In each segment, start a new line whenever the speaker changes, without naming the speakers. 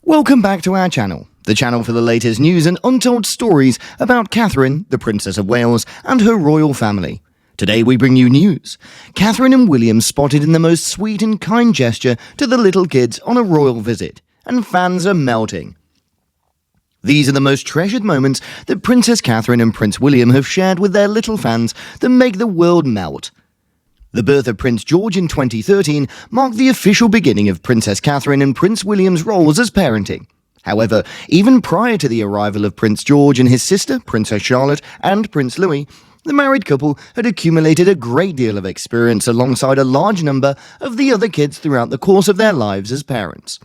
Welcome back to our channel, the channel for the latest news and untold stories about Catherine, the Princess of Wales, and her royal family. Today we bring you news. Catherine and William spotted in the most sweet and kind gesture to the little kids on a royal visit, and fans are melting. These are the most treasured moments that Princess Catherine and Prince William have shared with their little fans that make the world melt. The birth of Prince George in 2013 marked the official beginning of Princess Catherine and Prince William's roles as parenting. However, even prior to the arrival of Prince George and his sister, Princess Charlotte, and Prince Louis, the married couple had accumulated a great deal of experience alongside a large number of the other kids throughout the course of their lives as parents.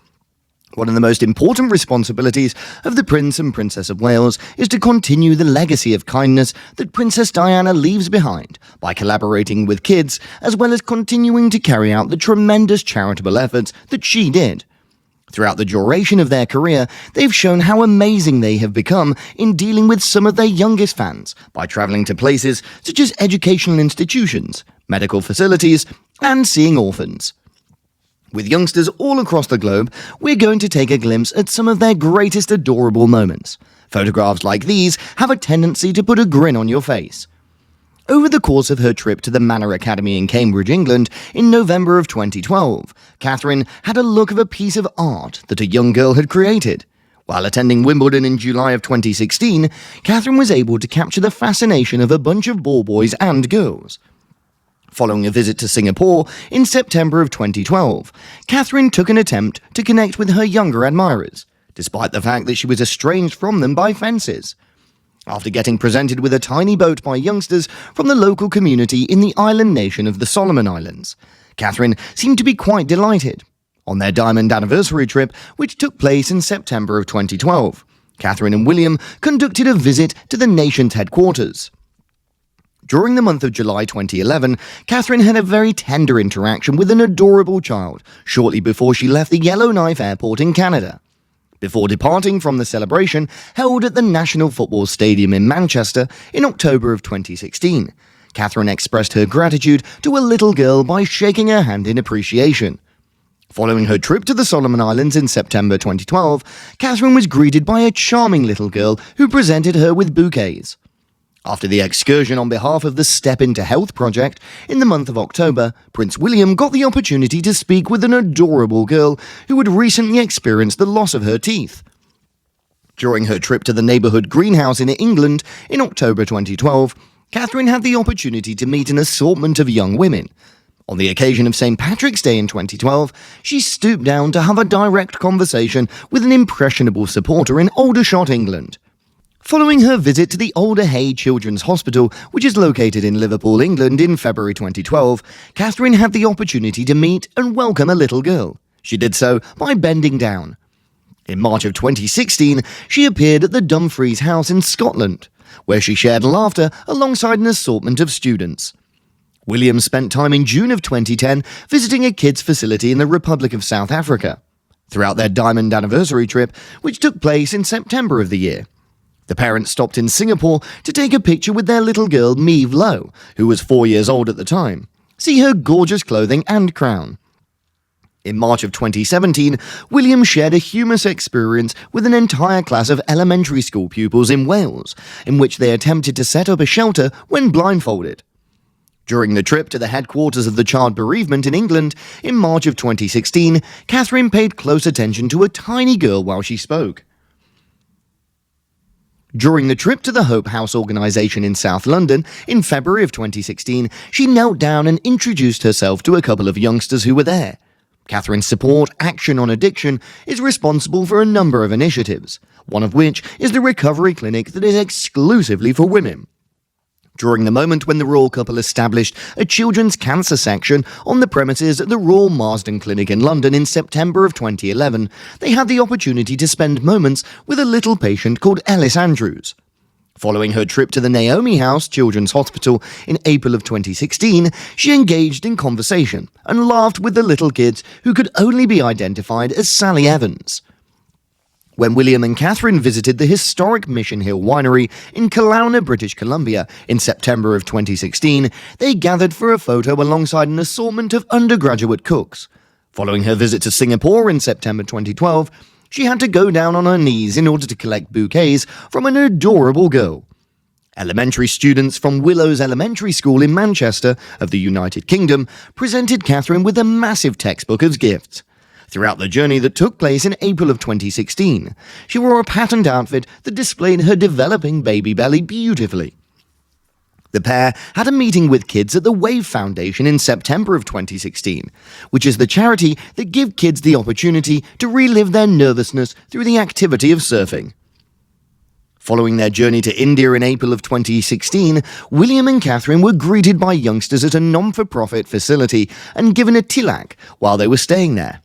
One of the most important responsibilities of the Prince and Princess of Wales is to continue the legacy of kindness that Princess Diana leaves behind by collaborating with kids, as well as continuing to carry out the tremendous charitable efforts that she did. Throughout the duration of their career, they've shown how amazing they have become in dealing with some of their youngest fans by travelling to places such as educational institutions, medical facilities, and seeing orphans. With youngsters all across the globe, we're going to take a glimpse at some of their greatest adorable moments. Photographs like these have a tendency to put a grin on your face. Over the course of her trip to the Manor Academy in Cambridge, England, in November of 2012, Catherine had a look of a piece of art that a young girl had created. While attending Wimbledon in July of 2016, Catherine was able to capture the fascination of a bunch of ball boys and girls. Following a visit to Singapore in September of 2012, Catherine took an attempt to connect with her younger admirers, despite the fact that she was estranged from them by fences. After getting presented with a tiny boat by youngsters from the local community in the island nation of the Solomon Islands, Catherine seemed to be quite delighted. On their diamond anniversary trip, which took place in September of 2012, Catherine and William conducted a visit to the nation's headquarters. During the month of July 2011, Catherine had a very tender interaction with an adorable child shortly before she left the Yellowknife Airport in Canada. Before departing from the celebration held at the National Football Stadium in Manchester in October of 2016, Catherine expressed her gratitude to a little girl by shaking her hand in appreciation. Following her trip to the Solomon Islands in September 2012, Catherine was greeted by a charming little girl who presented her with bouquets. After the excursion on behalf of the Step Into Health project in the month of October, Prince William got the opportunity to speak with an adorable girl who had recently experienced the loss of her teeth. During her trip to the neighbourhood greenhouse in England in October 2012, Catherine had the opportunity to meet an assortment of young women. On the occasion of St. Patrick's Day in 2012, she stooped down to have a direct conversation with an impressionable supporter in Aldershot, England. Following her visit to the Alder Hey Children's Hospital, which is located in Liverpool, England, in February 2012, Catherine had the opportunity to meet and welcome a little girl. She did so by bending down. In March of 2016, she appeared at the Dumfries House in Scotland, where she shared laughter alongside an assortment of students. William spent time in June of 2010 visiting a kids' facility in the Republic of South Africa. Throughout their diamond anniversary trip, which took place in September of the year, the parents stopped in Singapore to take a picture with their little girl, Meve Lowe, who was 4 years old at the time. See her gorgeous clothing and crown. In March of 2017, William shared a humorous experience with an entire class of elementary school pupils in Wales, in which they attempted to set up a shelter when blindfolded. During the trip to the headquarters of the Child Bereavement in England in March of 2016, Catherine paid close attention to a tiny girl while she spoke. During the trip to the Hope House organisation in South London in February of 2016, she knelt down and introduced herself to a couple of youngsters who were there. Catherine's support Action on Addiction is responsible for a number of initiatives, one of which is the recovery clinic that is exclusively for women. During the moment when the royal couple established a children's cancer section on the premises at the Royal Marsden Clinic in London in September of 2011, they had the opportunity to spend moments with a little patient called Ellis Andrews. Following her trip to the Naomi House Children's Hospital in April of 2016, she engaged in conversation and laughed with the little kids who could only be identified as Sally Evans. When William and Catherine visited the historic Mission Hill Winery in Kelowna, British Columbia in September of 2016, they gathered for a photo alongside an assortment of undergraduate cooks. Following her visit to Singapore in September 2012, she had to go down on her knees in order to collect bouquets from an adorable girl. Elementary students from Willows Elementary School in Manchester of the United Kingdom presented Catherine with a massive textbook as gifts. Throughout the journey that took place in April of 2016, she wore a patterned outfit that displayed her developing baby belly beautifully. The pair had a meeting with kids at the Wave Foundation in September of 2016, which is the charity that gives kids the opportunity to relive their nervousness through the activity of surfing. Following their journey to India in April of 2016, William and Catherine were greeted by youngsters at a non-for-profit facility and given a tilak while they were staying there.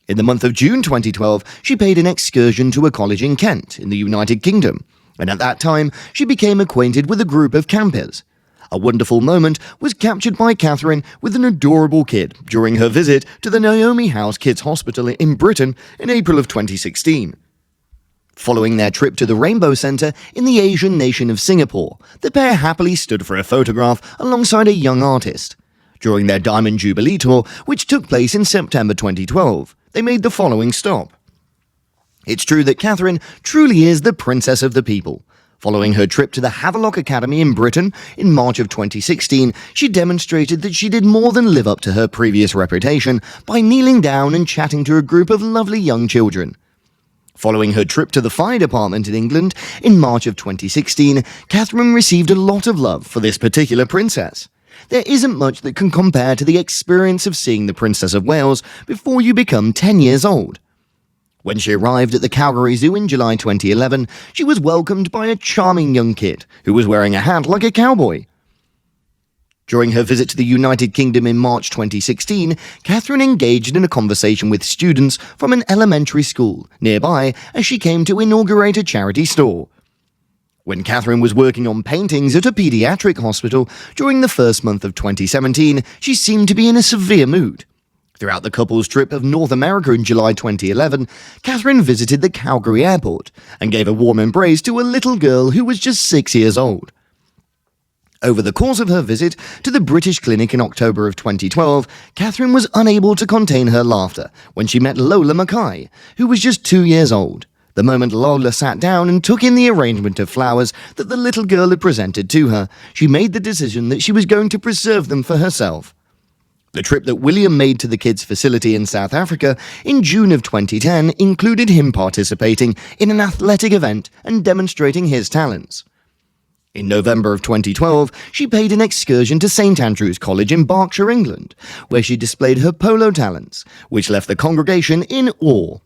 In the month of June 2012, she paid an excursion to a college in Kent, in the United Kingdom, and at that time, she became acquainted with a group of campers. A wonderful moment was captured by Catherine with an adorable kid during her visit to the Naomi House Kids Hospital in Britain in April of 2016. Following their trip to the Rainbow Centre in the Asian nation of Singapore, the pair happily stood for a photograph alongside a young artist. During their Diamond Jubilee tour, which took place in September 2012, they made the following stop. It's true that Catherine truly is the princess of the people. Following her trip to the Havelock Academy in Britain in March of 2016, she demonstrated that she did more than live up to her previous reputation by kneeling down and chatting to a group of lovely young children. Following her trip to the fire department in England in March of 2016, Catherine received a lot of love for this particular princess. There isn't much that can compare to the experience of seeing the Princess of Wales before you become 10 years old. When she arrived at the Calgary Zoo in July 2011, she was welcomed by a charming young kid who was wearing a hat like a cowboy. During her visit to the United Kingdom in March 2016, Catherine engaged in a conversation with students from an elementary school nearby as she came to inaugurate a charity store. When Catherine was working on paintings at a pediatric hospital during the first month of 2017, she seemed to be in a severe mood. Throughout the couple's trip of North America in July 2011, Catherine visited the Calgary airport and gave a warm embrace to a little girl who was just 6 years old. Over the course of her visit to the British clinic in October of 2012, Catherine was unable to contain her laughter when she met Lola Mackay, who was just 2 years old. The moment Lola sat down and took in the arrangement of flowers that the little girl had presented to her, she made the decision that she was going to preserve them for herself. The trip that William made to the kids' facility in South Africa in June of 2010 included him participating in an athletic event and demonstrating his talents. In November of 2012, she paid an excursion to St Andrew's College in Berkshire, England, where she displayed her polo talents, which left the congregation in awe.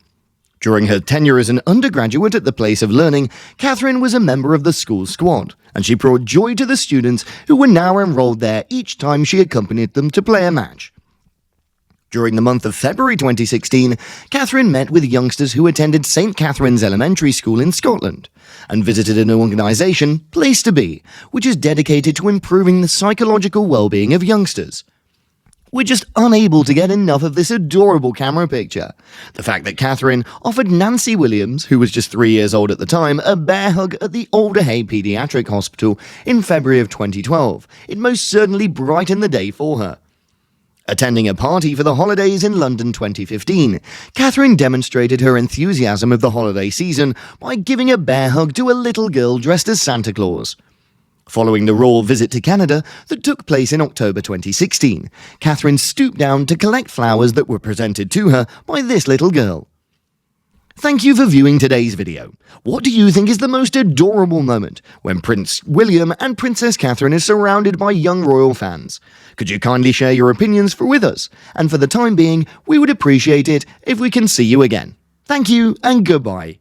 During her tenure as an undergraduate at the place of learning, Catherine was a member of the school squad, and she brought joy to the students who were now enrolled there each time she accompanied them to play a match. During the month of February 2016, Catherine met with youngsters who attended St Catherine's Elementary School in Scotland and visited an organisation, Place to Be, which is dedicated to improving the psychological well-being of youngsters. We're just unable to get enough of this adorable camera picture. The fact that Catherine offered Nancy Williams, who was just 3 years old at the time, a bear hug at the Alderhay Paediatric Hospital in February of 2012, it most certainly brightened the day for her. Attending a party for the holidays in London 2015, Catherine demonstrated her enthusiasm of the holiday season by giving a bear hug to a little girl dressed as Santa Claus. Following the royal visit to Canada that took place in October 2016, Catherine stooped down to collect flowers that were presented to her by this little girl. Thank you for viewing today's video. What do you think is the most adorable moment when Prince William and Princess Catherine are surrounded by young royal fans? Could you kindly share your opinions with us? And for the time being, we would appreciate it if we can see you again. Thank you and goodbye.